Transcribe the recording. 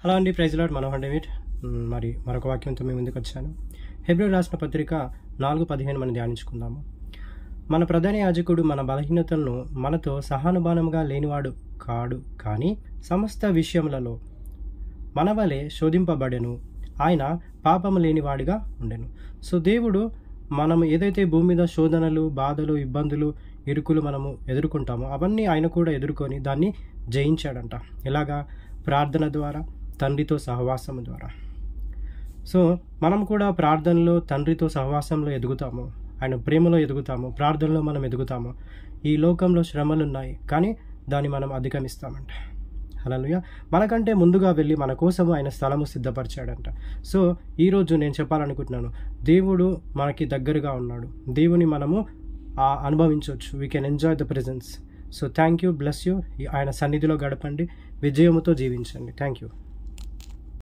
Hello అండి, praise lord. Manohar David మరి మరొక వాక్యంతో మేము ముందుకు వచ్చాను. హెబ్రీ రాసిన పత్రిక 4:15 మనం ధ్యానించుకుందాము. మన ప్రధాన యాజకుడు మన బలహీనతలను మనతో సహానుభావంగా లేనివాడు కాడు, కానీ సమస్త విషయములలో మన వలె శోధింపబడెను, ఆయన పాపము లేనివాడిగా ఉండెను. సో దేవుడు మనం ఏదైతే భూమి మీద శోధనలు, బాధలు, ఇబ్బందులు, ఇరుకులు మనము ఎదుర్కొంటామో అవన్నీ ఆయన కూడా ఎదుర్కొని దాన్ని జయించాడంట. ఎలాగా? ప్రార్థన ద్వారా, తండ్రితో సహవాసం ద్వారా. సో మనం కూడా ప్రార్థనలో, తండ్రితో సహవాసంలో ఎదుగుతాము, ఆయన ప్రేమలో ఎదుగుతాము, ప్రార్థనలో మనం ఎదుగుతాము. ఈ లోకంలో శ్రమలు ఉన్నాయి, కానీ దాన్ని మనం అధిగమిస్తామంట. హల్లెలూయా. మనకంటే ముందుగా వెళ్ళి మన కోసము ఆయన స్థలము సిద్ధపరిచాడంట. సో ఈరోజు నేను చెప్పాలనుకుంటున్నాను, దేవుడు మనకి దగ్గరగా ఉన్నాడు. దేవుని మనము అనుభవించవచ్చు. We can enjoy the presence. So thank you, bless you. ఆయన సన్నిధిలో గడపండి, విజయముతో జీవించండి. Thank you.